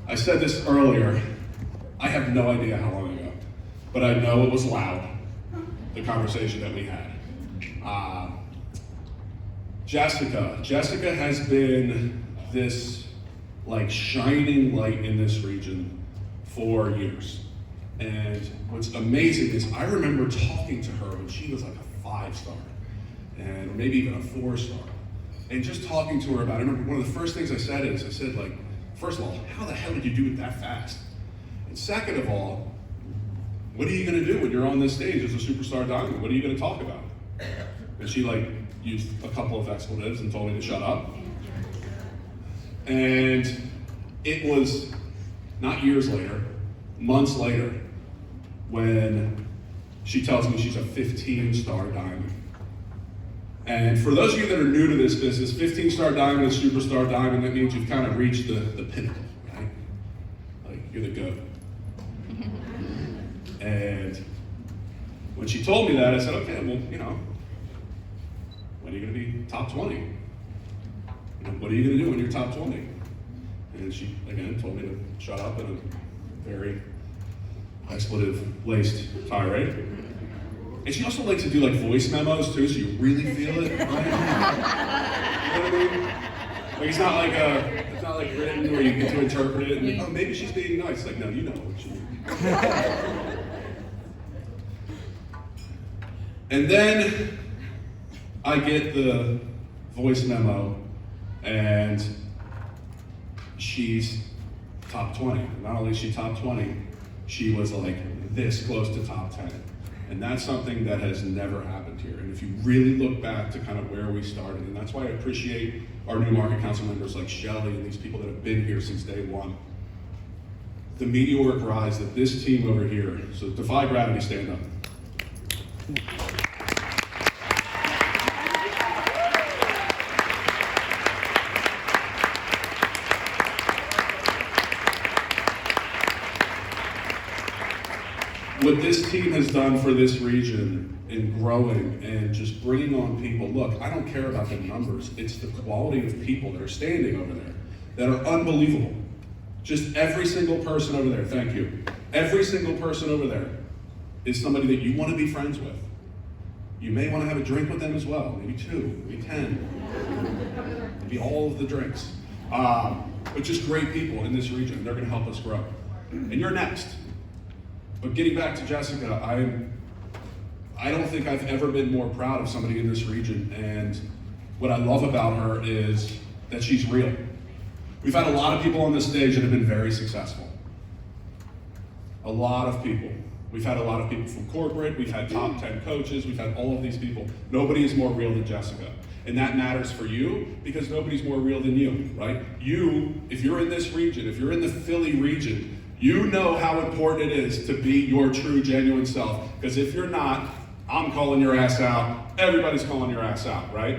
I said this earlier, I have no idea how long ago, but I know it was loud, the conversation that we had. Jessica has been this like shining light in this region for years. And what's amazing is I remember talking to her when she was like a 5-star, and maybe even a 4-star. And just talking to her about it, I remember one of the first things I said like, first of all, how the hell did you do it that fast? And second of all, what are you gonna do when you're on this stage as a superstar diamond? What are you gonna talk about? And she like used a couple of expletives and told me to shut up. And it was not years later, months later, when she tells me she's a 15-star diamond. And for those of you that are new to this business, 15-star diamond is superstar diamond. That means you've kind of reached the pinnacle, right? Like, you're the GOAT. And when she told me that, I said, okay, well, when are you gonna be top 20? What are you gonna do when you're top 20? And she, again, told me to shut up in a very expletive-laced tirade. And she also likes to do like voice memos too, so you really feel it, right? You know what I mean? Like it's not like written where you get to interpret it and maybe she's being nice. Like, no, you know what she means. And then I get the voice memo and she's top 20. Not only is she top 20, she was like this close to top 10. And that's something that has never happened here. And if you really look back to kind of where we started, and that's why I appreciate our new market council members like Shelly and these people that have been here since day one. The meteoric rise that this team over here, so defy gravity, stand up. What this team has done for this region in growing and just bringing on people, look, I don't care about the numbers, it's the quality of people that are standing over there that are unbelievable. Just every single person over there, thank you. Every single person over there is somebody that you want to be friends with. You may want to have a drink with them as well, maybe 2, maybe 10, maybe all of the drinks. But just great people in this region, they're going to help us grow. And you're next. But getting back to Jessica, I don't think I've ever been more proud of somebody in this region, and what I love about her is that she's real. We've had a lot of people on this stage that have been very successful. A lot of people. We've had a lot of people from corporate, we've had top 10 coaches, we've had all of these people. Nobody is more real than Jessica. And that matters for you because nobody's more real than you, right? You, if you're in this region, if you're in the Philly region, you know how important it is to be your true, genuine self. Because if you're not, I'm calling your ass out. Everybody's calling your ass out, right?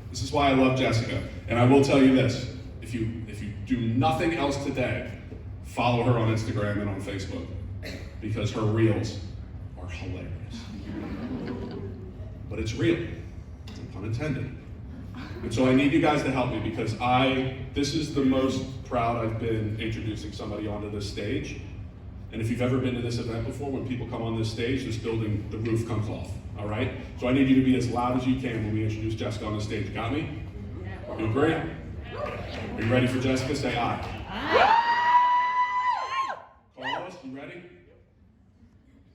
This is why I love Jessica. And I will tell you this, if you do nothing else today, follow her on Instagram and on Facebook. Because her reels are hilarious. But it's real, no pun intended. And so I need you guys to help me because this is the most proud I've been introducing somebody onto this stage. And if you've ever been to this event before, when people come on this stage, this building, the roof comes off, all right? So I need you to be as loud as you can when we introduce Jessica on the stage. Got me? You agree? Are you ready for Jessica? Say aye. Carlos, you ready?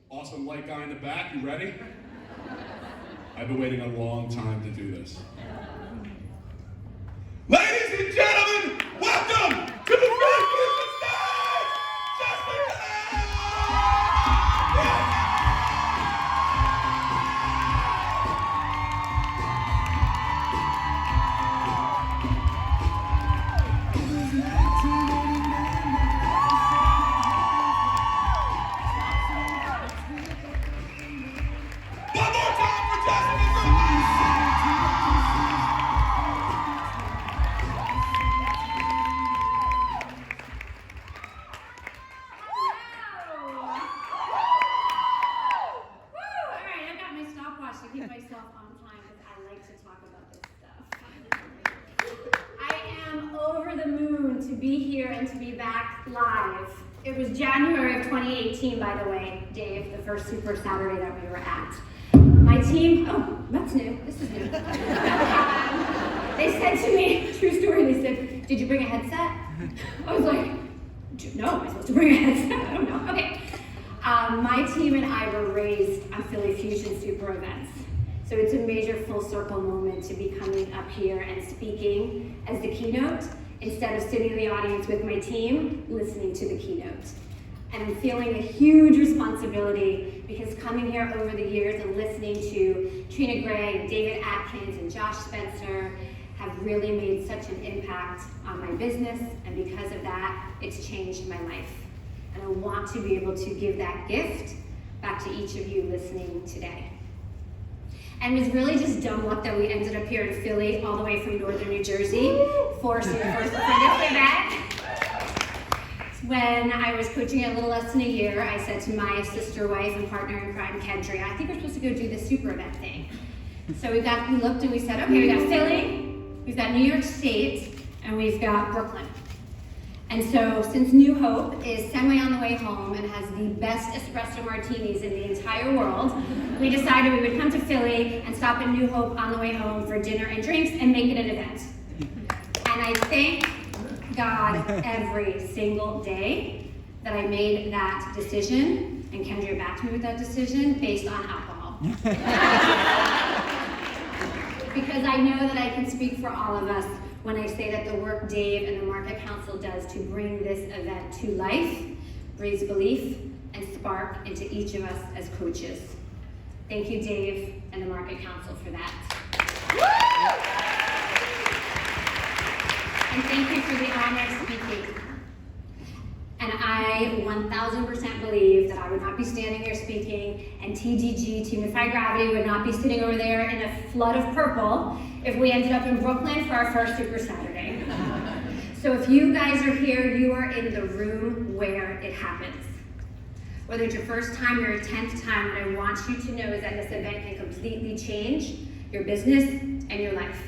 Awesome light guy in the back, you ready? I've been waiting a long time to do this. Ladies and gentlemen, welcome to the Philly Business Stage, Jessica! One more time for Jessica! back live. It was January of 2018, by the way, Dave, the first Super Saturday that we were at. My team, oh, that's new, this is new. They said to me, true story, they said, did you bring a headset? I was like, no, am I supposed to bring a headset? I don't know, okay. My team and I were raised on Philly Fusion Super events. So it's a major full circle moment to be coming up here and speaking as the keynote, instead of sitting in the audience with my team, listening to the keynote. And I'm feeling a huge responsibility because coming here over the years and listening to Trina Gray and David Atkins and Josh Spencer have really made such an impact on my business, and because of that, it's changed my life. And I want to be able to give that gift back to each of you listening today. And it was really just dumb luck that we ended up here in Philly, all the way from northern New Jersey, for this event. When I was coaching a little less than a year, I said to my sister wife and partner in crime, Kendra, I think we're supposed to go do this super event thing. So we looked and we said, okay, we got Philly, we've got New York State, and we've got Brooklyn. And so, since New Hope is semi on the way home and has the best espresso martinis in the entire world, we decided we would come to Philly and stop at New Hope on the way home for dinner and drinks and make it an event. And I thank God every single day that I made that decision, and Kendra backed me with that decision, based on alcohol. Because I know that I can speak for all of us when I say that the work Dave and the Market Council does to bring this event to life breeds belief and spark into each of us as coaches. Thank you, Dave and the Market Council, for that. And thank you for the honor of speaking. And I 1000% believe that I would not be standing here speaking, and TGG, Team Defy Gravity, would not be sitting over there in a flood of purple if we ended up in Brooklyn for our first Super Saturday. So if you guys are here, you are in the room where it happens. Whether it's your first time or your 10th time, what I want you to know is that this event can completely change your business and your life.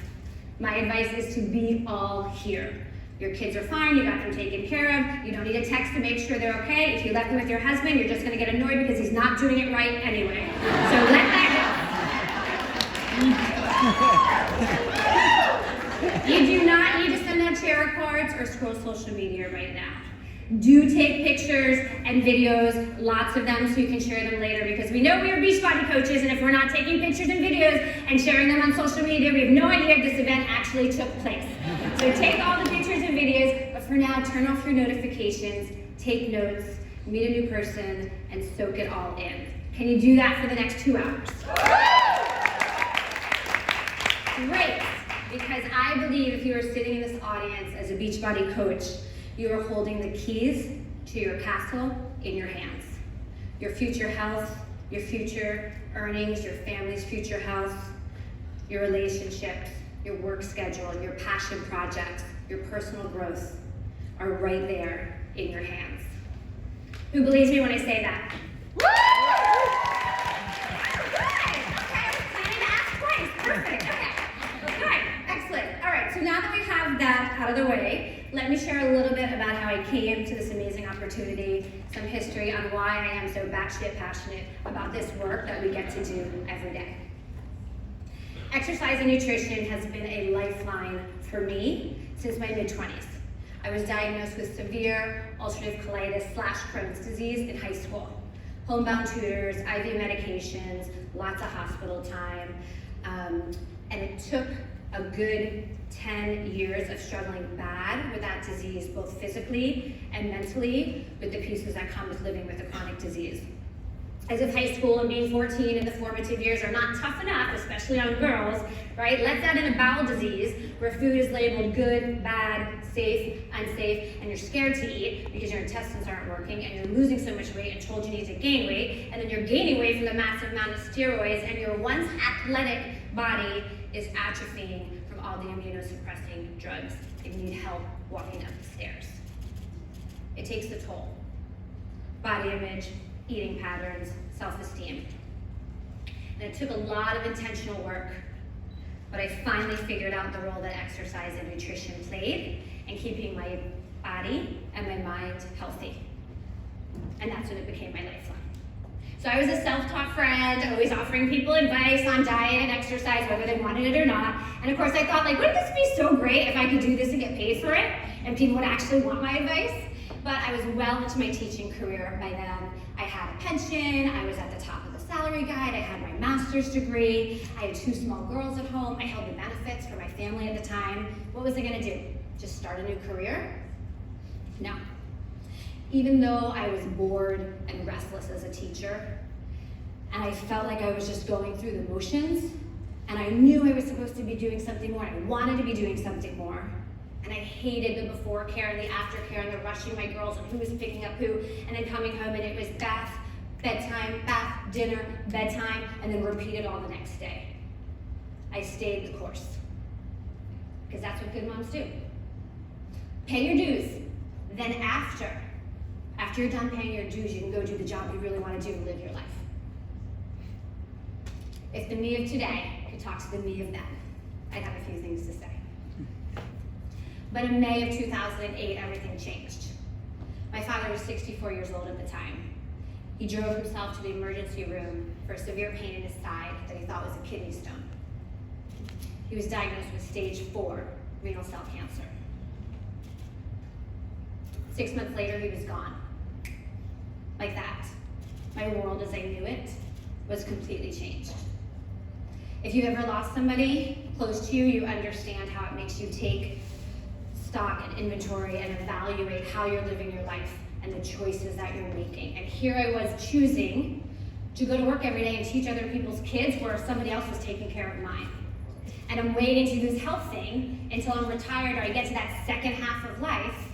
My advice is to be all here. Your kids are fine, you got them taken care of, you don't need a text to make sure they're okay. If you left them with your husband, you're just gonna get annoyed because he's not doing it right anyway. So let that go. You do not need to send out tarot cards or scroll social media right now. Do take pictures and videos, lots of them, so you can share them later, because we know we are Beachbody coaches, and if we're not taking pictures and videos and sharing them on social media, we have no idea if this event actually took place. So take all the pictures and videos, but for now, turn off your notifications, take notes, meet a new person, and soak it all in. Can you do that for the next 2 hours? Great, because I believe if you are sitting in this audience as a Beachbody coach, you are holding the keys to your castle in your hands. Your future health, your future earnings, your family's future health, your relationships, your work schedule, your passion projects, your personal growth are right there in your hands. Who believes me when I say that? Woo! Good. Okay, I was planning to ask twice. Perfect. Okay. Good. Excellent. All right. So now that we have that out of the way, let me share a little bit about how I came to this amazing opportunity, some history on why I am so batshit passionate about this work that we get to do every day. Exercise and nutrition has been a lifeline for me since my mid-20s. I was diagnosed with severe ulcerative colitis / Crohn's disease in high school. Homebound tutors, IV medications, lots of hospital time, and it took a good 10 years of struggling bad with that disease, both physically and mentally, with the pieces that come with living with a chronic disease. As if high school and being 14 in the formative years are not tough enough, especially on girls, right? Let's add in a bowel disease where food is labeled good, bad, safe, unsafe, and you're scared to eat because your intestines aren't working and you're losing so much weight and told you need to gain weight, and then you're gaining weight from the massive amount of steroids, and your once athletic body is atrophying from all the immunosuppressing drugs, and you need help walking up the stairs. It takes a toll. Body image, eating patterns, self-esteem. And it took a lot of intentional work, but I finally figured out the role that exercise and nutrition played in keeping my body and my mind healthy. And that's when it became my lifeline. So I was a self-taught friend, always offering people advice on diet and exercise, whether they wanted it or not. And of course I thought, like, wouldn't this be so great if I could do this and get paid for it? And people would actually want my advice? But I was well into my teaching career by then. I had a pension, I was at the top of the salary guide, I had my master's degree, I had 2 small girls at home, I held the benefits for my family at the time. What was I gonna do? Just start a new career? No. Even though I was bored and restless as a teacher, and I felt like I was just going through the motions, and I knew I was supposed to be doing something more, I wanted to be doing something more, and I hated the before care and the after care and the rushing my girls and who was picking up who, and then coming home and it was bath, bedtime, bath, dinner, bedtime, and then repeat it all the next day. I stayed the course, because that's what good moms do. Pay your dues, then after you're done paying your dues, you can go do the job you really want to do and live your life. If the me of today could talk to the me of then, I'd have a few things to say. But in May of 2008, everything changed. My father was 64 years old at the time. He drove himself to the emergency room for a severe pain in his side that he thought was a kidney stone. He was diagnosed with stage 4 renal cell cancer. 6 months later, he was gone. Like that. My world as I knew it was completely changed. If you've ever lost somebody close to you, you understand how it makes you take stock and inventory and evaluate how you're living your life and the choices that you're making. And here I was choosing to go to work every day and teach other people's kids where somebody else was taking care of mine. And I'm waiting to do this health thing until I'm retired or I get to that second half of life.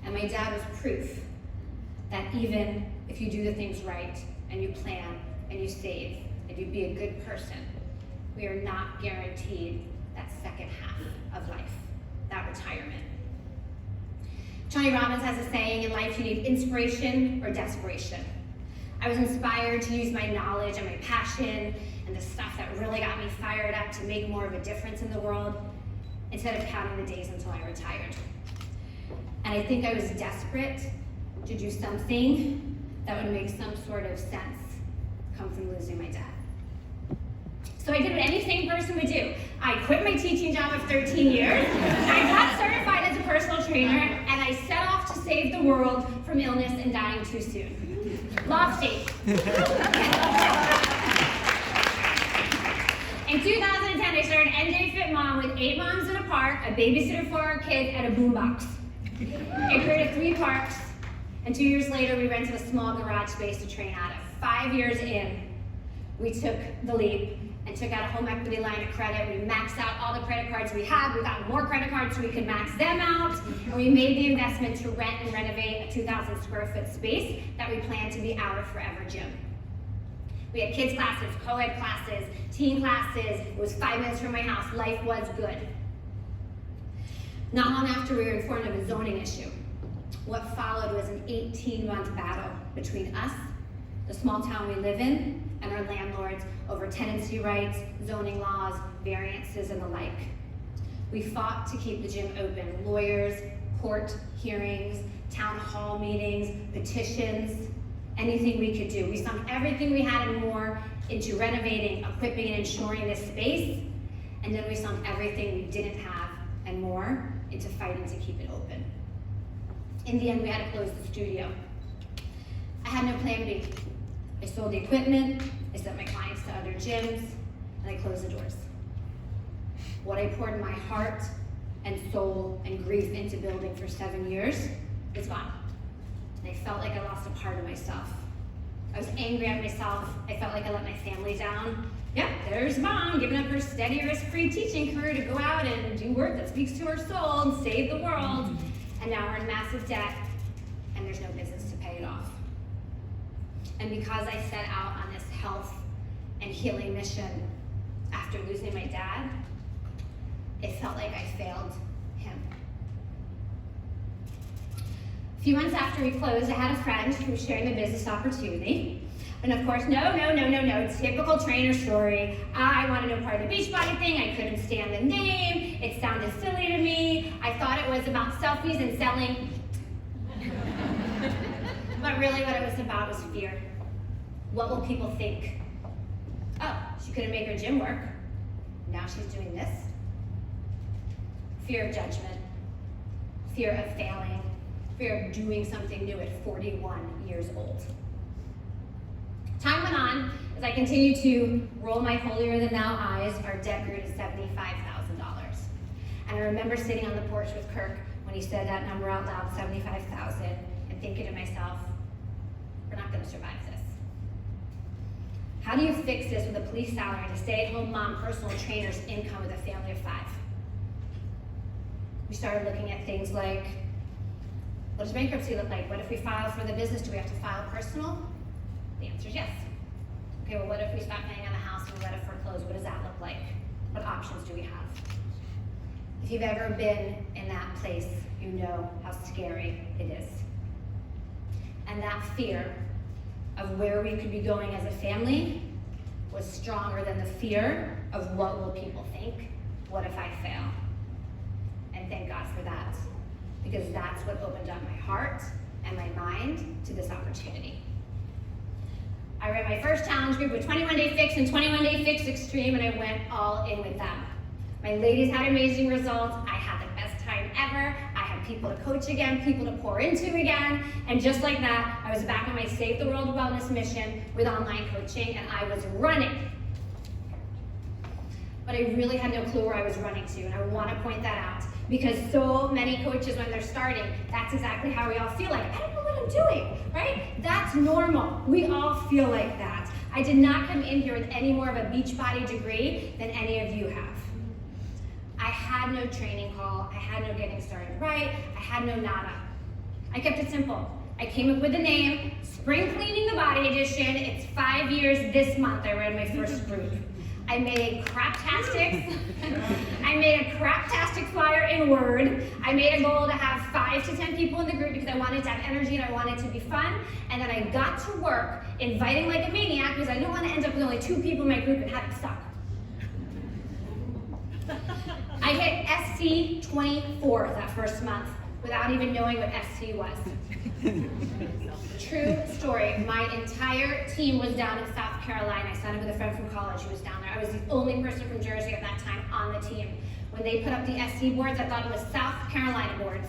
And my dad was proof that even if you do the things right and you plan and you save and you be a good person, we are not guaranteed that second half of life, that retirement. Tony Robbins has a saying, in life you need inspiration or desperation. I was inspired to use my knowledge and my passion and the stuff that really got me fired up to make more of a difference in the world instead of counting the days until I retired. And I think I was desperate to do something that would make some sort of sense come from losing my dad. So I did what any sane person would do. I quit my teaching job of 13 years, I got certified as a personal trainer, and I set off to save the world from illness and dying too soon. Lofty. In 2010, I started NJ Fit Mom with 8 moms in a park, a babysitter for our kids, and a boombox. It created 3 parks, and 2 years later, we rented a small garage space to train out of. 5 years in, we took the leap and took out a home equity line of credit. We maxed out all the credit cards we had. We got more credit cards so we could max them out. And we made the investment to rent and renovate a 2,000 square foot space that we planned to be our forever gym. We had kids classes, co-ed classes, teen classes. It was 5 minutes from my house. Life was good. Not long after, we were informed of a zoning issue. What followed was an 18-month battle between us, the small town we live in, and our landlords over tenancy rights, zoning laws, variances, and the like. We fought to keep the gym open. Lawyers, court hearings, town hall meetings, petitions, anything we could do. We sunk everything we had and more into renovating, equipping, and insuring this space, and then we sunk everything we didn't have and more into fighting to keep it open. In the end, we had to close the studio. I had no plan B. I sold the equipment, I sent my clients to other gyms, and I closed the doors. What I poured my heart and soul and grief into building for 7 years is gone. And I felt like I lost a part of myself. I was angry at myself. I felt like I let my family down. Yep, there's mom giving up her steady, risk-free teaching career to go out and do work that speaks to her soul and save the world. And now we're in massive debt, and there's no business to pay it off. And because I set out on this health and healing mission after losing my dad, it felt like I failed him. A few months after we closed, I had a friend who was sharing the business opportunity. And of course, no, typical trainer story. I wanted no part of the Beachbody thing. I couldn't stand the name. It sounded silly to me. I thought it was about selfies and selling. But really what it was about was fear. What will people think? Oh, she couldn't make her gym work. Now she's doing this. Fear of judgment. Fear of failing. Fear of doing something new at 41 years old. Time went on, as I continued to roll my holier-than-thou eyes, our debt grew to $75,000. And I remember sitting on the porch with Kirk when he said that number out loud, $75,000, and thinking to myself, we're not gonna survive this. How do you fix this with a police salary and a stay-at-home mom, personal trainer's income with a family of 5? We started looking at things like, what does bankruptcy look like? What if we file for the business? Do we have to file personal? The answer is yes. Okay, well, what if we stop paying on the house and we let it foreclose? What does that look like? What options do we have? If you've ever been in that place, you know how scary it is. And that fear of where we could be going as a family was stronger than the fear of what will people think? What if I fail? And thank God for that, because that's what opened up my heart and my mind to this opportunity. I ran my first challenge group with 21 Day Fix and 21 Day Fix Extreme, and I went all in with them. My ladies had amazing results. I had the best time ever. I had people to coach again, people to pour into again, and just like that, I was back on my Save the World Wellness mission with online coaching, and I was running. But I really had no clue where I was running to, and I want to point that out, because so many coaches, when they're starting, that's exactly how we all feel like, I don't know what I'm doing, right? That's normal. We all feel like that. I did not come in here with any more of a Beachbody degree than any of you have. I had no training call. I had no getting started right. I had no nada. I kept it simple. I came up with a name, Spring Cleaning the Body Edition. It's 5 years this month I ran my first group. I made craptastics. I made a craptastic flyer in Word. I made a goal to have 5 to 10 people in the group because I wanted to have energy and I wanted it to be fun. And then I got to work inviting like a maniac because I didn't want to end up with only 2 people in my group and have it suck. I hit SC 24 that first month without even knowing what SC was. True story. My entire team was down in South Carolina. I signed up with a friend from college who was down there. I was the only person from Jersey at that time on the team. When they put up the SC boards, I thought it was South Carolina boards.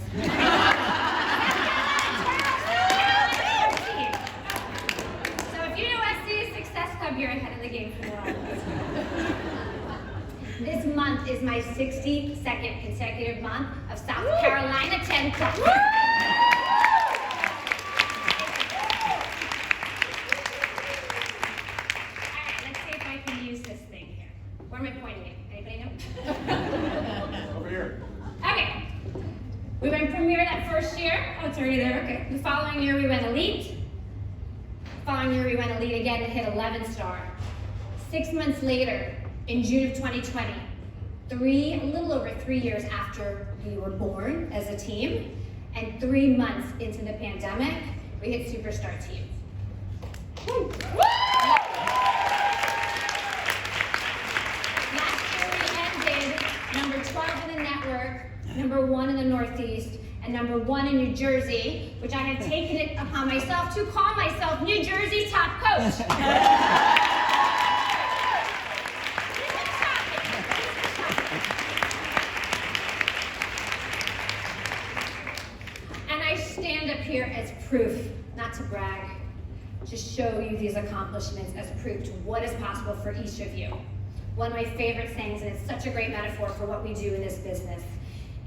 So if you know SC Success Club, you're ahead of the game for the world. This month is my 62nd consecutive month of South Carolina 10 Club. Where am I pointing at? Anybody know? Over here. Okay. We went Premier that first year. Oh, it's already there. Okay. The following year we went Elite. The following year we went Elite again and hit 11-star. 6 months later, in June of 2020, a little over 3 years after we were born as a team, and 3 months into the pandemic, we hit Superstar Team. Woo! Woo! Number 12 in the network, number 1 in the Northeast, and number 1 in New Jersey, which I have taken it upon myself to call myself New Jersey's top coach. And I stand up here as proof, not to brag, to show you these accomplishments as proof to what is possible for each of you. One of my favorite things, and it's such a great metaphor for what we do in this business,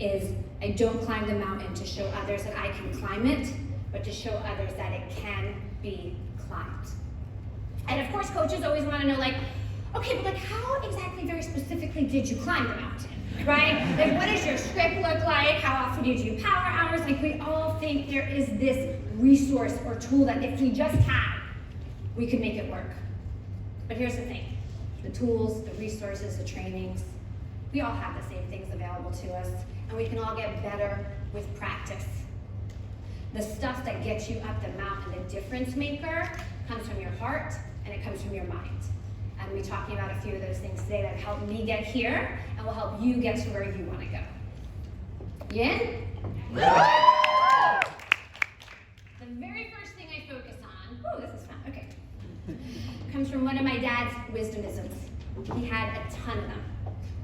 is I don't climb the mountain to show others that I can climb it, but to show others that it can be climbed. And of course, coaches always want to know, like, okay, but like, how exactly, very specifically, did you climb the mountain, right? Like, what does your script look like? How often do you do power hours? Like, we all think there is this resource or tool that if we just had, we could make it work. But here's the thing. The tools, the resources, the trainings, we all have the same things available to us, and we can all get better with practice. The stuff that gets you up the mountain, the difference maker, comes from your heart and it comes from your mind. And we'll be talking about a few of those things today that have helped me get here and will help you get to where you want to go. You in? The very first thing I focus on, this is fun, okay, comes from one of my dad's wisdomisms. He had a ton of them.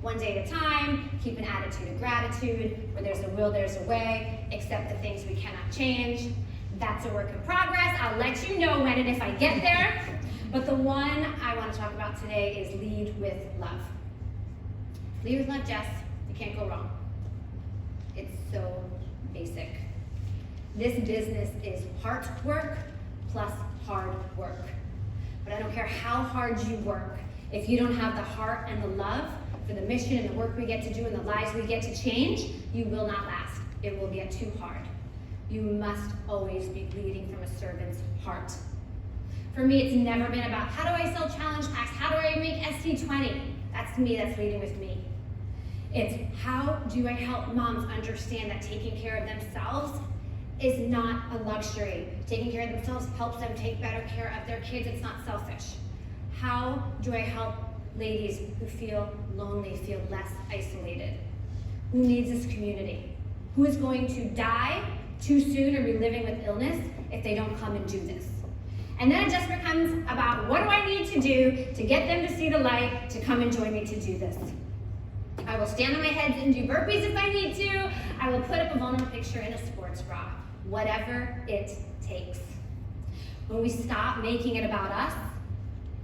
One day at a time, keep an attitude of gratitude, where there's a will, there's a way, accept the things we cannot change. That's a work in progress. I'll let you know when and if I get there. But the one I want to talk about today is lead with love. Lead with love, Jess. You can't go wrong. It's so basic. This business is heart work plus hard work. But I don't care how hard you work, if you don't have the heart and the love for the mission and the work we get to do and the lives we get to change, you will not last. It will get too hard. You must always be leading from a servant's heart. For me, it's never been about how do I sell challenge packs? How do I make SC20? That's me, that's leading with me. It's how do I help moms understand that taking care of themselves is not a luxury. Taking care of themselves helps them take better care of their kids. It's not selfish. How do I help ladies who feel lonely, feel less isolated? Who needs this community? Who is going to die too soon or be living with illness if they don't come and do this? And then it just becomes about what do I need to do to get them to see the light, to come and join me to do this. I will stand on my head and do burpees if I need to. I will put up a vulnerable picture in a sports bra. Whatever it takes. When we stop making it about us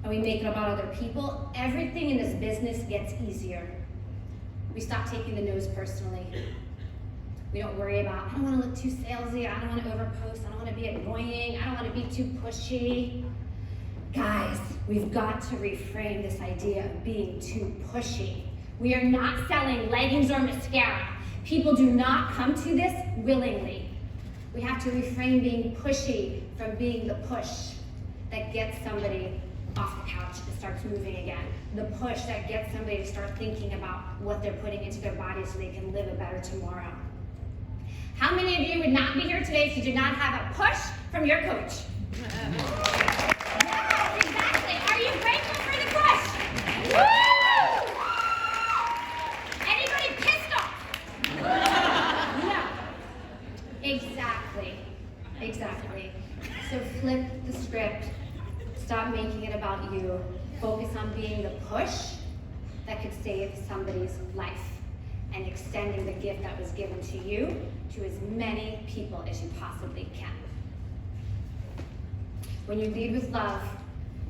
and we make it about other people, everything in this business gets easier. We stop taking the no's personally. We don't worry about, I don't want to look too salesy, I don't want to overpost, I don't want to be annoying, I don't want to be too pushy. Guys, we've got to reframe this idea of being too pushy. We are not selling leggings or mascara. People do not come to this willingly. We have to reframe being pushy from being the push that gets somebody off the couch and starts moving again. The push that gets somebody to start thinking about what they're putting into their body so they can live a better tomorrow. How many of you would not be here today if you did not have a push from your coach? Yes, exactly. Are you grateful for the push? Woo! Anybody pissed off? No. Exactly. So flip the script. Stop making it about you. Focus on being the push that could save somebody's life and extending the gift that was given to you to as many people as you possibly can. When you lead with love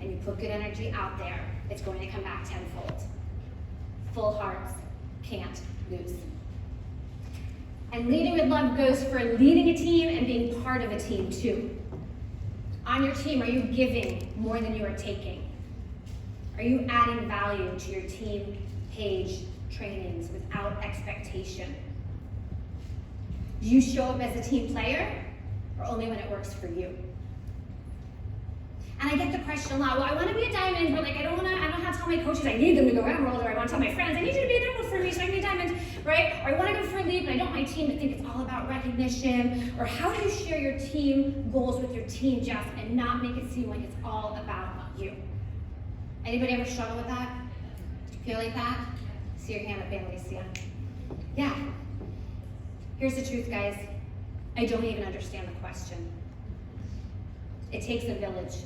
and you put good energy out there, it's going to come back tenfold. Full hearts can't lose. And leading with love goes for leading a team and being part of a team too. On your team, are you giving more than you are taking? Are you adding value to your team page trainings without expectation? Do you show up as a team player or only when it works for you? And I get the question a lot, well, I want to be a diamond, but I don't have to tell my coaches I need them to go emerald, or I want to tell my friends I need you to be an emerald for me so I can be a diamond, right? Or I want to go for a leap, but I don't want my team to think it's all about recognition. Or how do you share your team goals with your team, Jeff, and not make it seem like it's all about you? Anybody ever struggle with that? Do you feel like that? See your hand up, Annalisa. Yeah. Here's the truth, guys. I don't even understand the question. It takes a village.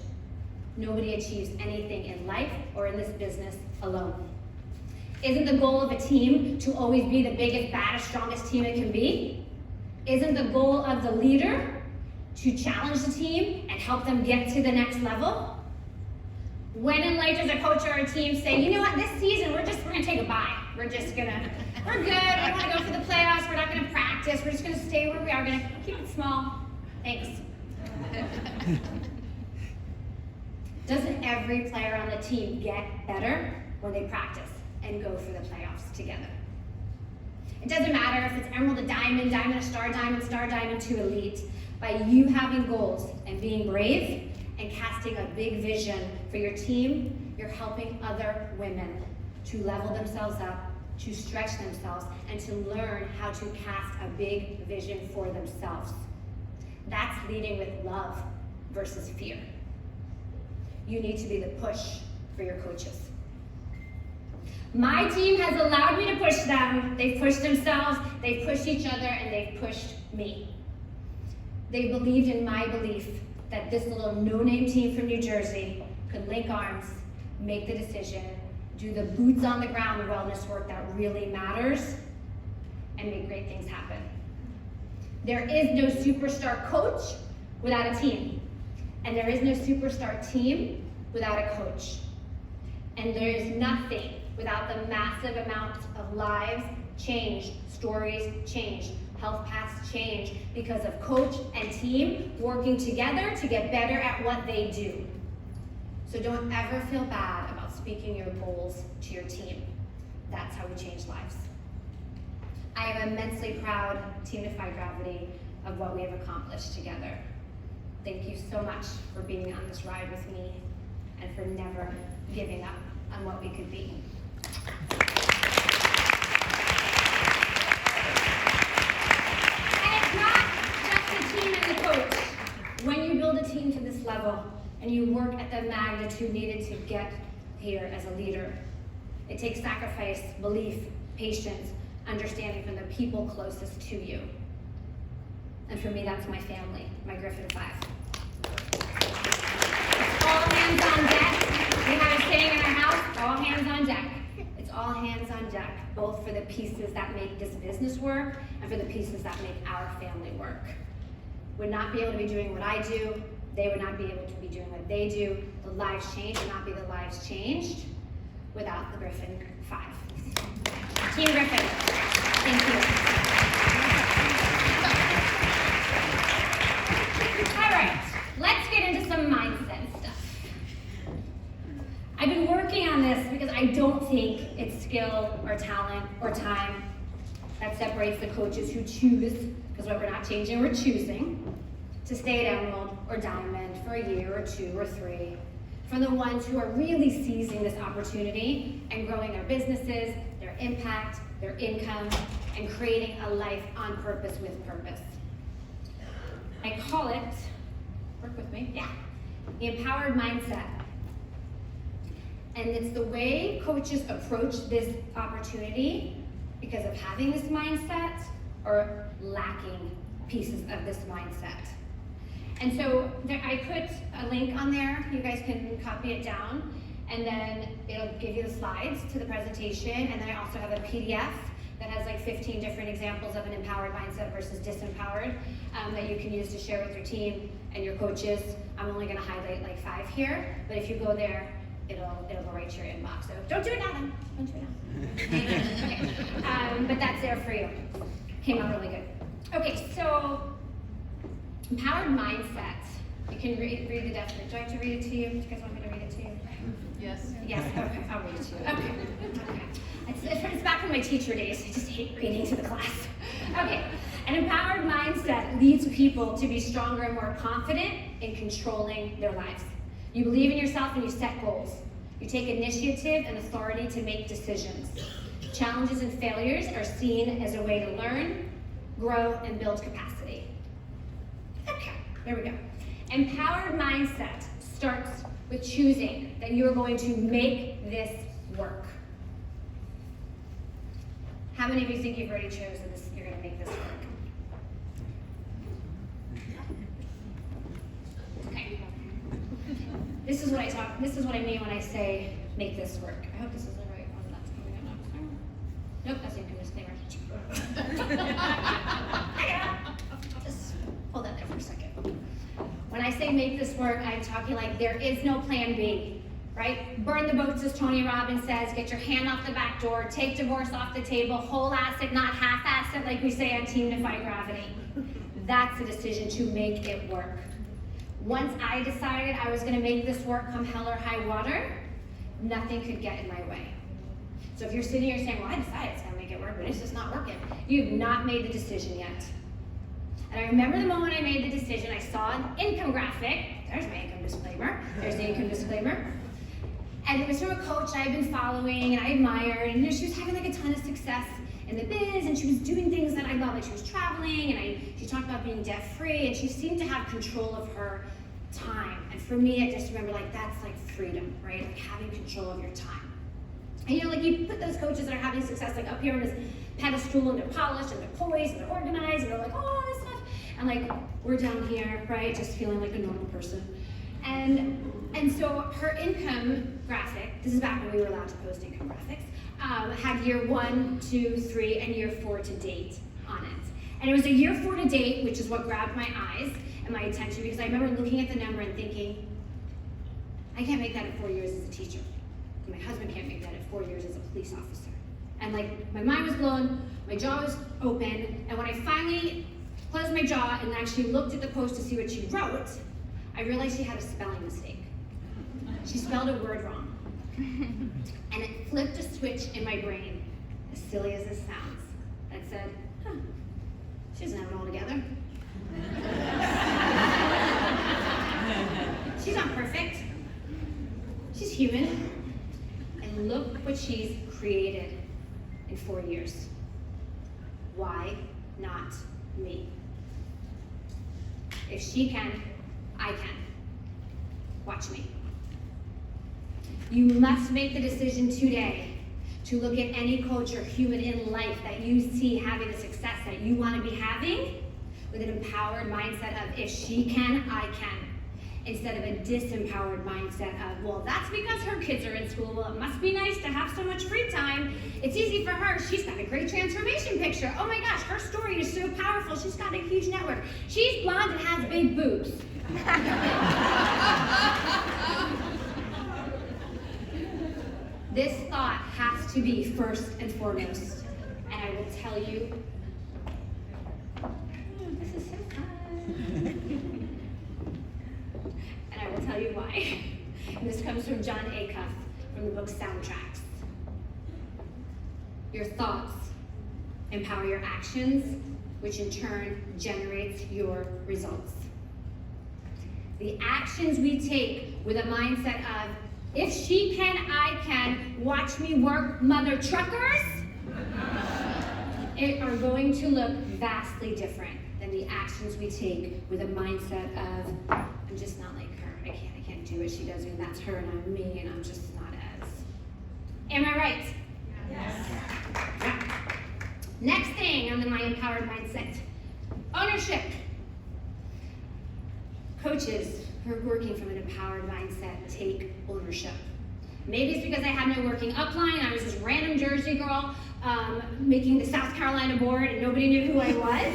Nobody achieves anything in life or in this business alone. Isn't the goal of a team to always be the biggest, baddest, strongest team it can be? Isn't the goal of the leader to challenge the team and help them get to the next level? When in life does a coach or a team say, you know what, this season we're gonna take a bye. We're good, we don't wanna go for the playoffs, we're not gonna practice, we're just gonna stay where we are, we're gonna keep it small. Thanks. Doesn't every player on the team get better when they practice and go for the playoffs together? It doesn't matter if it's emerald to diamond, diamond to star diamond to elite. By you having goals and being brave and casting a big vision for your team, you're helping other women to level themselves up, to stretch themselves, and to learn how to cast a big vision for themselves. That's leading with love versus fear. You need to be the push for your coaches. My team has allowed me to push them. They've pushed themselves, they've pushed each other, and they've pushed me. They believed in my belief that this little no-name team from New Jersey could link arms, make the decision, do the boots on the ground wellness work that really matters, and make great things happen. There is no superstar coach without a team. And there is no superstar team without a coach. And there is nothing without the massive amounts of lives changed, stories changed, health paths changed because of coach and team working together to get better at what they do. So don't ever feel bad about speaking your goals to your team. That's how we change lives. I am immensely proud, Team Defy Gravity, of what we have accomplished together. Thank you so much for being on this ride with me and for never giving up on what we could be. And it's not just the team and the coach. When you build a team to this level and you work at the magnitude needed to get here as a leader, it takes sacrifice, belief, patience, understanding from the people closest to you. And for me, that's my family, my Griffin Five. It's all hands on deck. We have a saying in our house, all hands on deck. It's all hands on deck, both for the pieces that make this business work and for the pieces that make our family work. Would not be able to be doing what I do. They would not be able to be doing what they do. The lives changed would not be the lives changed without the Griffin Five. Team Griffin, thank you. All right, let's get into some mindset stuff. I've been working on this because I don't think it's skill or talent or time that separates the coaches who choose, because what we're not changing, we're choosing, to stay at Emerald or Diamond for a year or two or three, from the ones who are really seizing this opportunity and growing their businesses, their impact, their income, and creating a life on purpose with purpose. I call it, work with me, yeah, the empowered mindset. And it's the way coaches approach this opportunity because of having this mindset or lacking pieces of this mindset. And so I put a link on there. You guys can copy it down, and then it'll give you the slides to the presentation. And then I also have a PDF that has like 15 different examples of an empowered mindset versus disempowered that you can use to share with your team and your coaches. I'm only going to highlight like 5 here, but if you go there, it'll go right to your inbox. So don't do it now then. Don't do it now. Okay. But that's there for you. Came out really good. Okay, so empowered mindset. You can read the definition. Do I have to read it to you? Do you guys want me to read it to you? Yes. Yes, okay, I'll read it to you. Okay. It's back from my teacher days. I just hate reading to the class. Okay. An empowered mindset leads people to be stronger and more confident in controlling their lives. You believe in yourself and you set goals. You take initiative and authority to make decisions. Challenges and failures are seen as a way to learn, grow, and build capacity. Okay, there we go. Empowered mindset starts with choosing that you're going to make this work. How many of you think you've already chosen this? You're going to make this work? Okay. This is what I mean when I say make this work. I hope this is the right one that's coming up. Nope, that's income disclaimer. Just hold that there for a second. When I say make this work, I'm talking like there is no plan B, right? Burn the boats, as Tony Robbins says. Get your hand off the back door. Take divorce off the table. Whole asset, not half asset, like we say on Team Defy Gravity. That's a decision to make it work. Once I decided I was going to make this work come hell or high water, nothing could get in my way. So if you're sitting here saying, well, I decided it's going to make it work, but it's just not working, you've not made the decision yet. And I remember the moment I made the decision, I saw an income graphic. There's my income disclaimer. There's the income disclaimer. And it was from a coach I had been following and I admired. And she was having like a ton of success in the biz, and she was doing things that I love, like she was traveling, and she talked about being debt-free, and she seemed to have control of her time. And for me, I just remember like that's like freedom, right? Like having control of your time. And you know, like you put those coaches that are having success like up here on this pedestal, and they're polished and they're poised and they're organized and they're like, oh, all this stuff. And like we're down here, right, just feeling like a normal person. And so her income graphic, this is back when we were allowed to post income graphics, had year 1, 2, 3, and year 4 to date on it. And it was a year 4 to date, which is what grabbed my eyes and my attention, because I remember looking at the number and thinking, I can't make that in 4 years as a teacher. My husband can't make that in 4 years as a police officer. And like, my mind was blown, my jaw was open, and when I finally closed my jaw and actually looked at the post to see what she wrote, I realized she had a spelling mistake. She spelled a word wrong. And it flipped a switch in my brain, as silly as this sounds, that said, huh, she doesn't have it all together. She's not perfect. She's human. And look what she's created in 4 years. Why not me? If she can, I can. Watch me. You must make the decision today to look at any coach or human in life that you see having the success that you want to be having with an empowered mindset of, if she can, I can. Instead of a disempowered mindset of, well, that's because her kids are in school. Well, it must be nice to have so much free time. It's easy for her. She's got a great transformation picture. Oh my gosh, her story is so powerful. She's got a huge network. She's blonde and has big boobs. This thought has to be first and foremost. And I will tell you, this is so fun. And I will tell you why. And this comes from John Acuff from the book Soundtracks. Your thoughts empower your actions, which in turn generates your results. The actions we take with a mindset of, if she can, I can, watch me work, mother truckers, are going to look vastly different than the actions we take with a mindset of, I'm just not like her. I can't do what she does, and that's her and I'm me, and I'm just not as. Am I right? Yes. Yeah. Next thing on my empowered mindset, ownership. Coaches who are working from an empowered mindset take ownership. Maybe it's because I had no working upline, I was this random Jersey girl making the South Carolina board and nobody knew who I was.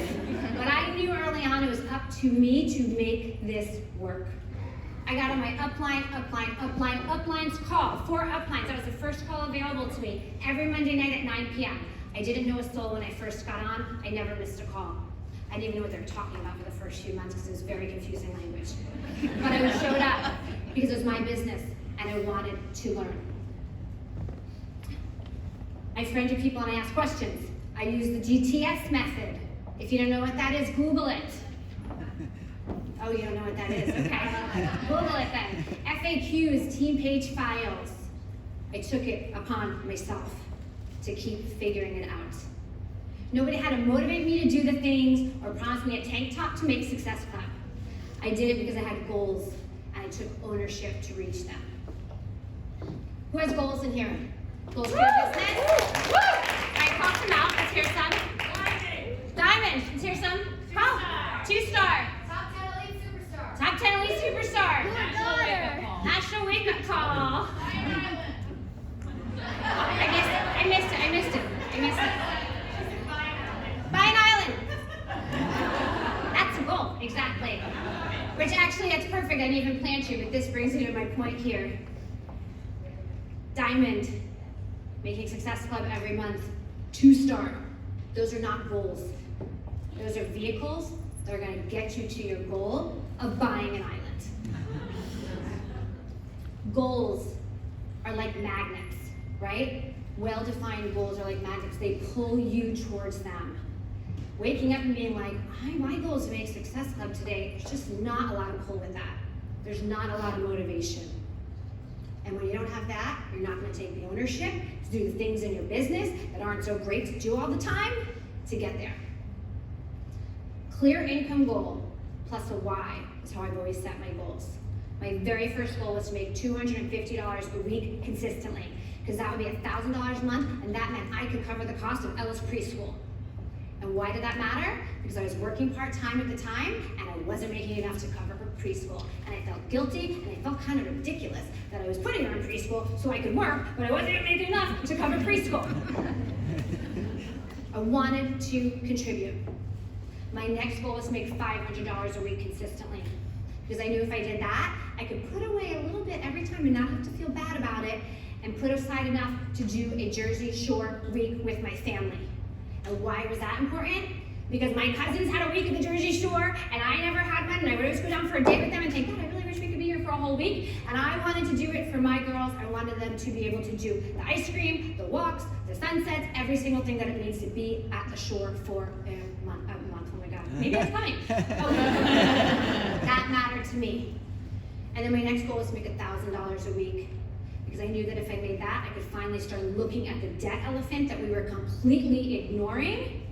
But I knew early on it was up to me to make this work. I got on my uplines call, 4 uplines. That was the first call available to me every Monday night at 9 p.m. I didn't know a soul when I first got on. I never missed a call. I didn't even know what they were talking about for the first few months because it was very confusing language. But I showed up because it was my business and I wanted to learn. I friended people and I asked questions. I used the GTS method. If you don't know what that is, Google it. Oh, you don't know what that is? Okay. Google it then. FAQs, team page files. I took it upon myself to keep figuring it out. Nobody had to motivate me to do the things or promise me a tank top to make Success Club. I did it because I had goals and I took ownership to reach them. Who has goals in here? Goals for your business? Woo! All right, cross them out. Let's hear some. Diamond. Let's hear some. Oh, 2-star. Top 10 elite superstar. Top 10 elite superstar. National wake-up call. I missed it. Buy an island. That's a goal, exactly. Which actually, that's perfect. I didn't even plan to, but this brings me to my point here. Diamond, making Success Club every month. 2-star. Those are not goals. Those are vehicles that are going to get you to your goal of buying an island. Goals are like magnets, right? Well-defined goals are like magnets. They pull you towards them. Waking up and being like, my goal is to make Success Club today, there's just not a lot of pull with that. There's not a lot of motivation. And when you don't have that, you're not going to take the ownership to do the things in your business that aren't so great to do all the time to get there. Clear income goal plus a why is how I've always set my goals. My very first goal was to make $250 a week consistently, because that would be $1,000 a month, and that meant I could cover the cost of Ella's preschool. And why did that matter? Because I was working part-time at the time, and I wasn't making enough to cover her preschool. And I felt guilty, and I felt kind of ridiculous that I was putting her in preschool so I could work, but I wasn't making enough to cover preschool. I wanted to contribute. My next goal was to make $500 a week consistently, because I knew if I did that, I could put away a little bit every time and not have to feel bad about it, and put aside enough to do a Jersey Shore week with my family. And why was that important? Because my cousins had a week at the Jersey Shore, and I never had one, and I would always go down for a day with them and think, God, I really wish we could be here for a whole week. And I wanted to do it for my girls. I wanted them to be able to do the ice cream, the walks, the sunsets, every single thing that it needs to be at the shore for a month. Oh my God, maybe it's coming. That mattered to me. And then my next goal was to make $1,000 a week, because I knew that if I made that, I could finally start looking at the debt elephant that we were completely ignoring.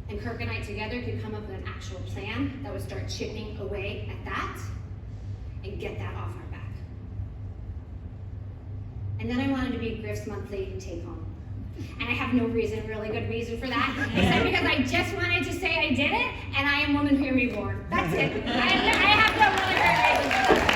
And Kirk and I together could come up with an actual plan that would start chipping away at that and get that off our back. And then I wanted to be Griff's monthly take home. And I have no really good reason for that, except because I just wanted to say I did it, and I am woman who reward. That's it. I have no really great reason for that.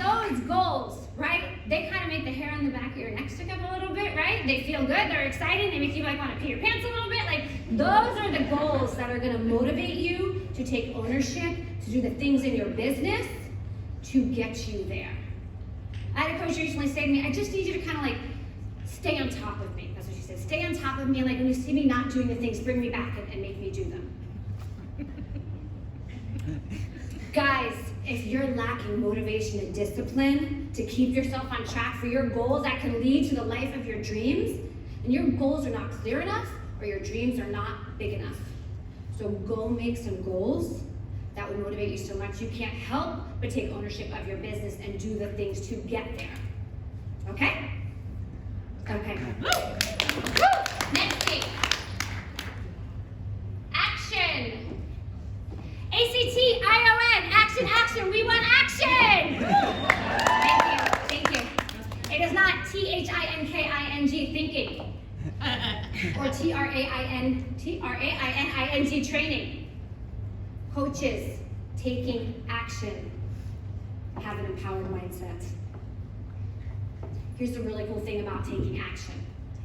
Those goals, right? They kind of make the hair on the back of your neck stick up a little bit, right? They feel good, they're exciting, they make you like want to pee your pants a little bit. Like, those are the goals that are going to motivate you to take ownership, to do the things in your business to get you there. I had a coach recently say to me, I just need you to kind of like stay on top of me. That's what she said. Stay on top of me, and like when you see me not doing the things, bring me back and make me do them. Guys, if you're lacking motivation and discipline to keep yourself on track for your goals that can lead to the life of your dreams, and your goals are not clear enough or your dreams are not big enough. So go make some goals that would motivate you so much you can't help but take ownership of your business and do the things to get there. Okay? Okay. Woo! Next thing. Action. ACTION, action, action, we want action! Thank you. It is not THINKING, thinking, or TRAINING, training. Coaches taking action have an empowered mindset. Here's the really cool thing about taking action.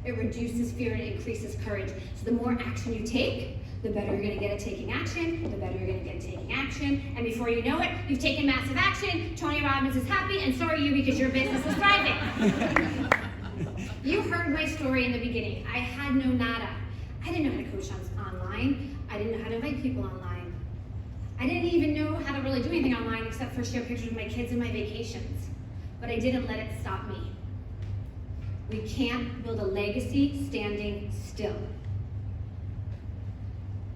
It reduces fear and it increases courage. So the more action you take, the better you're going to get at taking action, the better you're going to get at taking action, and before you know it, you've taken massive action, Tony Robbins is happy, and so are you because your business is thriving. You heard my story in the beginning. I had no nada. I didn't know how to coach online. I didn't know how to invite people online. I didn't even know how to really do anything online except for share pictures of my kids and my vacations. But I didn't let it stop me. We can't build a legacy standing still.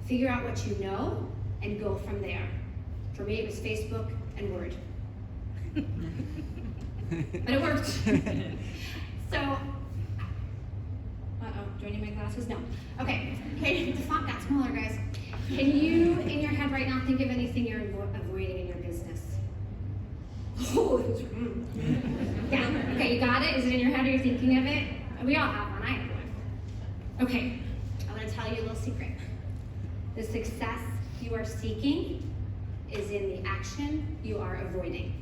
Figure out what you know and go from there. For me, it was Facebook and Word. But it worked. So, do I need my glasses? No. Okay, the font got smaller, guys. Can you, in your head right now, think of anything you're avoiding in your business? Oh, yeah, okay, you got it? Is it in your head or you're thinking of it? We all have one, I have one. Okay, I'm gonna tell you a little secret. The success you are seeking is in the action you are avoiding.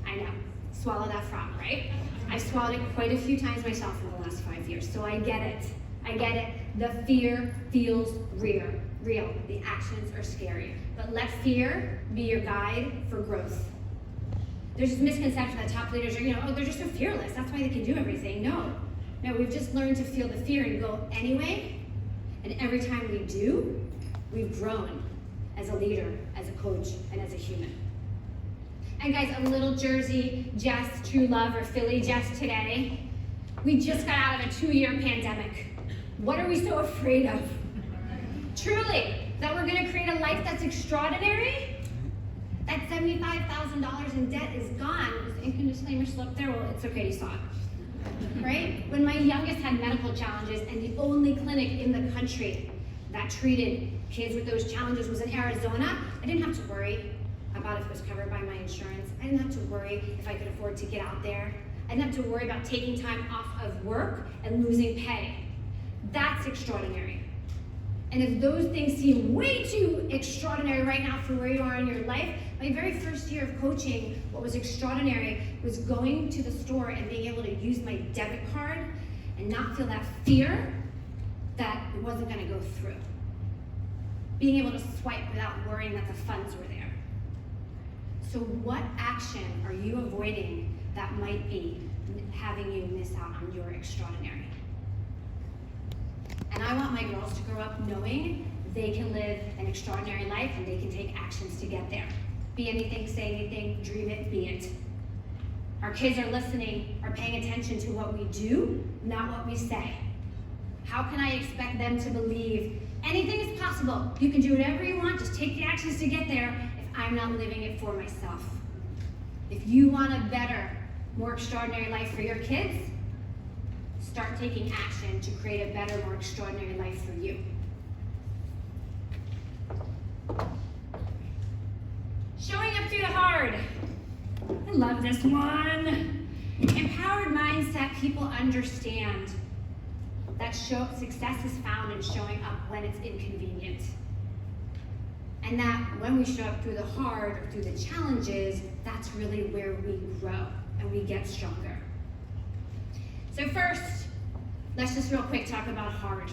I know, swallow that frog, right? I've swallowed it quite a few times myself in the last 5 years, so I get it. The fear feels real. The actions are scary. But let fear be your guide for growth. There's this misconception that top leaders are, they're just so fearless. That's why they can do everything. No, we've just learned to feel the fear and go anyway. And every time we do, we've grown as a leader, as a coach, and as a human. And guys, a little Jersey Jess, true love, or Philly Jess today. We just got out of a 2-year pandemic. What are we so afraid of? Truly, that we're gonna create a life that's extraordinary? That That $75,000 in debt is gone. Is the income disclaimer still up there? Well, it's okay, you saw it. Right? When my youngest had medical challenges and the only clinic in the country that treated kids with those challenges was in Arizona, I didn't have to worry about if it was covered by my insurance. I didn't have to worry if I could afford to get out there. I didn't have to worry about taking time off of work and losing pay. That's extraordinary. And if those things seem way too extraordinary right now for where you are in your life, my very first year of coaching, what was extraordinary was going to the store and being able to use my debit card and not feel that fear that it wasn't going to go through. Being able to swipe without worrying that the funds were there. So what action are you avoiding that might be having you miss out on your extraordinary? And I want my girls to grow up knowing they can live an extraordinary life and they can take actions to get there. Be anything, say anything, dream it, be it. Our kids are listening, are paying attention to what we do, not what we say. How can I expect them to believe anything is possible? You can do whatever you want, just take the actions to get there if I'm not living it for myself. If you want a better, more extraordinary life for your kids, start taking action to create a better, more extraordinary life for you. Showing up through the hard. I love this one. Empowered mindset, people understand that success is found in showing up when it's inconvenient. And that when we show up through the hard or through the challenges, that's really where we grow and we get stronger. So first, let's just real quick talk about hard.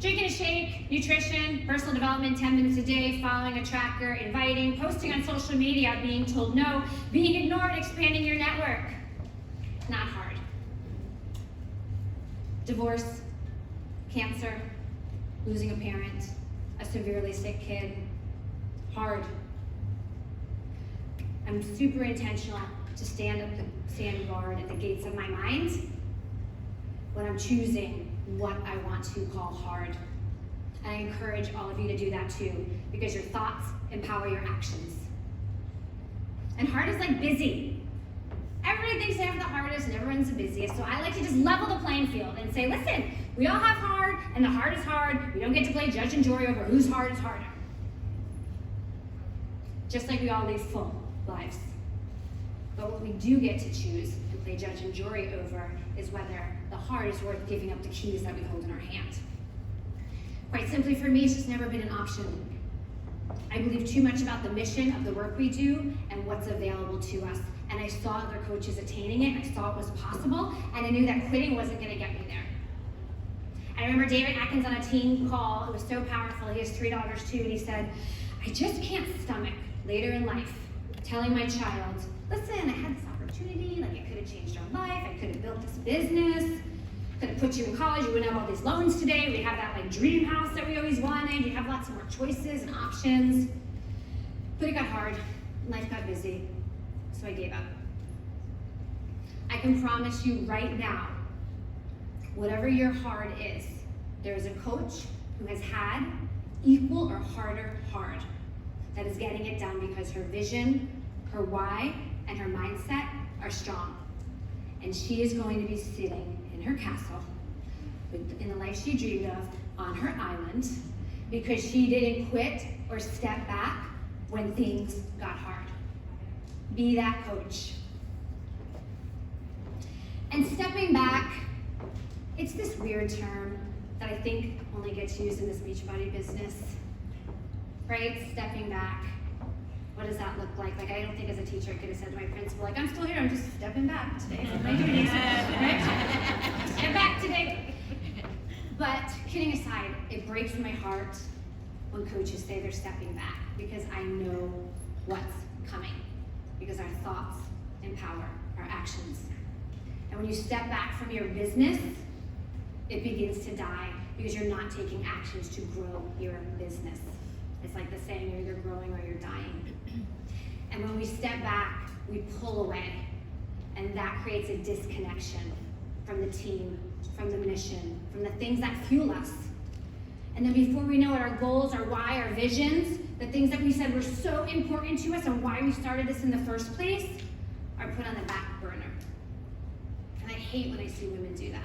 Drinking a shake, nutrition, personal development 10 minutes a day, following a tracker, inviting, posting on social media, being told no, being ignored, expanding your network. Not hard. Divorce, cancer, losing a parent, a severely sick kid. Hard. I'm super intentional to stand guard at the gates of my mind when I'm choosing what I want to call hard. And I encourage all of you to do that too, because your thoughts empower your actions. And hard is like busy. Everybody thinks they have the hardest and everyone's the busiest, so I like to just level the playing field and say, listen, we all have hard, and the hard is hard. We don't get to play judge and jury over whose hard is harder. Just like we all lead full lives. But what we do get to choose and play judge and jury over is whether the hard is worth giving up the keys that we hold in our hand. Quite simply for me, it's just never been an option. I believe too much about the mission of the work we do and what's available to us. And I saw other coaches attaining it, I saw it was possible, and I knew that quitting wasn't gonna get me there. I remember David Atkins on a team call, it was so powerful, he has 3 daughters too, and he said, I just can't stomach later in life telling my child, listen, I had this opportunity, like it could have changed our life, I could have built this business, could have put you in college, you wouldn't have all these loans today, we'd have that like dream house that we always wanted, you'd have lots more choices and options. But it got hard, life got busy, so I gave up. I can promise you right now, whatever your hard is, there is a coach who has had equal or harder hard that is getting it done because her vision, her why, and her mindset are strong. And she is going to be sitting in her castle in the life she dreamed of on her island because she didn't quit or step back when things got hard. Be that coach. And stepping back, it's this weird term that I think only gets used in this Beachbody business, right? Stepping back. What does that look like? Like, I don't think as a teacher I could have said to my principal, like, I'm still here, I'm just stepping back today from my duties, right? Step back today. But kidding aside, it breaks my heart when coaches say they're stepping back because I know what's coming. Because our thoughts empower our actions. And when you step back from your business, it begins to die because you're not taking actions to grow your business. It's like the saying, you're either growing or you're dying. And when we step back, we pull away. And that creates a disconnection from the team, from the mission, from the things that fuel us. And then before we know it, our goals, our why, our visions, the things that we said were so important to us and why we started this in the first place are put on the back burner. And I hate when I see women do that.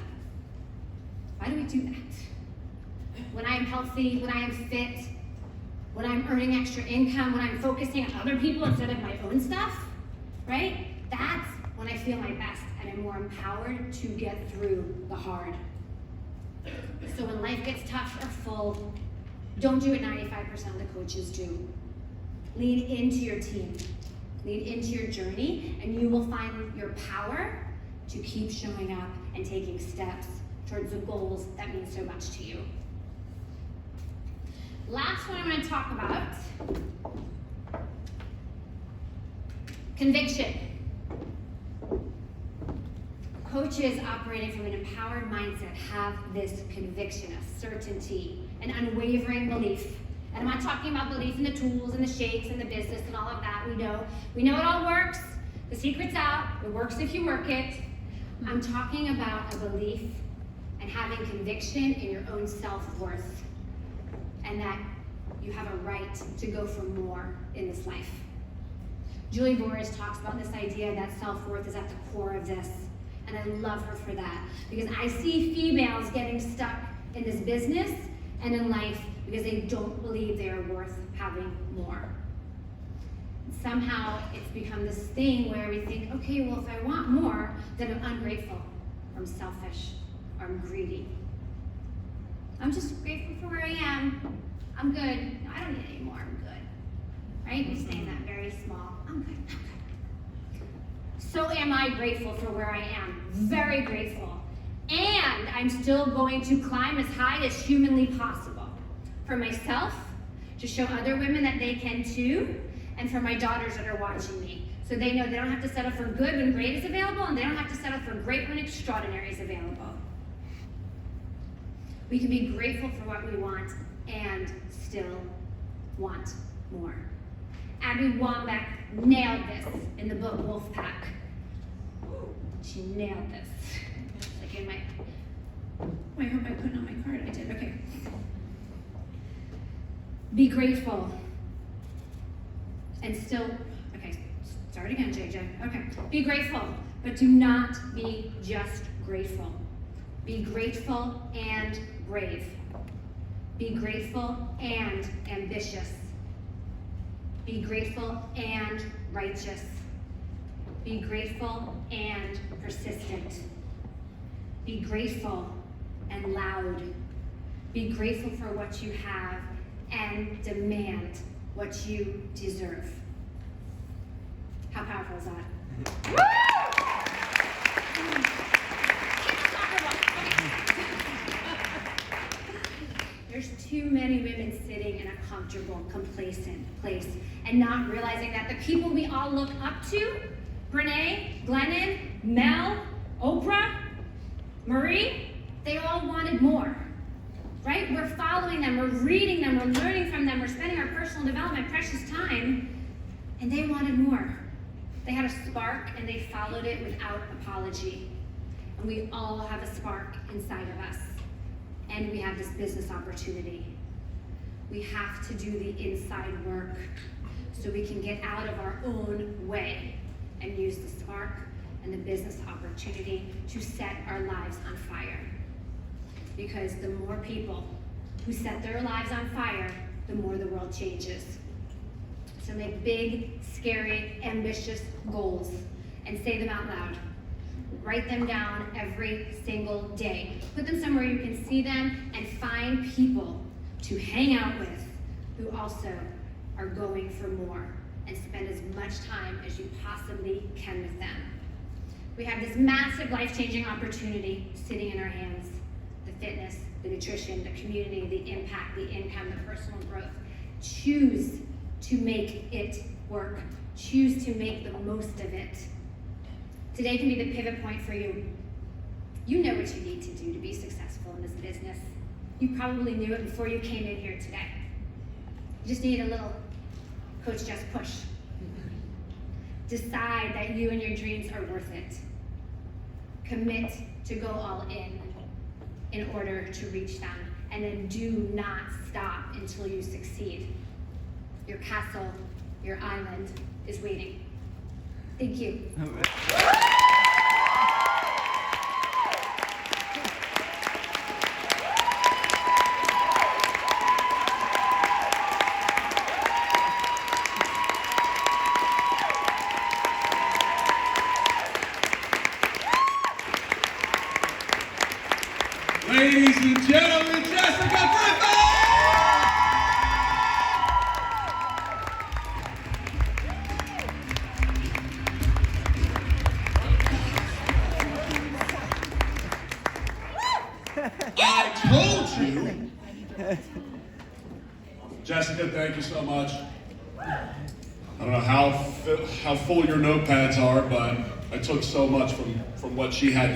Why do we do that? When I am healthy, when I am fit, when I'm earning extra income, when I'm focusing on other people instead of my own stuff, right? That's when I feel my best and I'm more empowered to get through the hard. So when life gets tough or full, don't do what 95% of the coaches do. Lean into your team, lean into your journey, and you will find your power to keep showing up and taking steps towards the goals that mean so much to you. Last one I'm going to talk about, conviction. Coaches operating from an empowered mindset have this conviction, a certainty, an unwavering belief. And I'm not talking about belief in the tools and the shakes and the business and all of that. We know it all works. The secret's out. It works if you work it. I'm talking about a belief and having conviction in your own self-worth, and that you have a right to go for more in this life. Julie Boris talks about this idea that self-worth is at the core of this. And I love her for that, because I see females getting stuck in this business and in life because they don't believe they are worth having more. Somehow it's become this thing where we think, okay, well, if I want more, then I'm ungrateful, or I'm selfish, or I'm greedy. I'm just grateful for where I am. I'm good. I don't need any more. I'm good. Right? You're saying that very small. I'm good. So am I grateful for where I am? Very grateful. And I'm still going to climb as high as humanly possible. For myself, to show other women that they can too, and for my daughters that are watching me. So they know they don't have to settle for good when great is available, and they don't have to settle for great when extraordinary is available. We can be grateful for what we want and still want more. Abby Wambach nailed this in the book Wolfpack. She nailed this. Like in my, oh, I hope I put it on my card. I did, okay. Be grateful. And still, okay, start again, JJ. Okay, be grateful, but do not be just grateful. Be grateful and brave. Be grateful and ambitious. Be grateful and righteous. Be grateful and persistent. Be grateful and loud. Be grateful for what you have and demand what you deserve. How powerful is that? There's too many women sitting in a comfortable, complacent place and not realizing that the people we all look up to, Brene, Glennon, Mel, Oprah, Marie, they all wanted more, right? We're following them, we're reading them, we're learning from them, we're spending our personal development, precious time, and they wanted more. They had a spark and they followed it without apology. And we all have a spark inside of us. And we have this business opportunity. We have to do the inside work so we can get out of our own way and use the spark and the business opportunity to set our lives on fire. Because the more people who set their lives on fire, the more the world changes. So make big, scary, ambitious goals and say them out loud. Write them down every single day. Put them somewhere you can see them and find people to hang out with who also are going for more, and spend as much time as you possibly can with them. We have this massive life-changing opportunity sitting in our hands. The fitness, the nutrition, the community, the impact, the income, the personal growth. Choose to make it work. Choose to make the most of it. Today can be the pivot point for you. You know what you need to do to be successful in this business. You probably knew it before you came in here today. You just need a little Coach Jess push. Decide that you and your dreams are worth it. Commit to go all in order to reach them. and then do not stop until you succeed. Your castle, your island is waiting. Thank you. Ladies and gentlemen, Jessica Griffin! I told you! Jessica, thank you so much. I don't know how full your notepads are, but I took so much from what she had to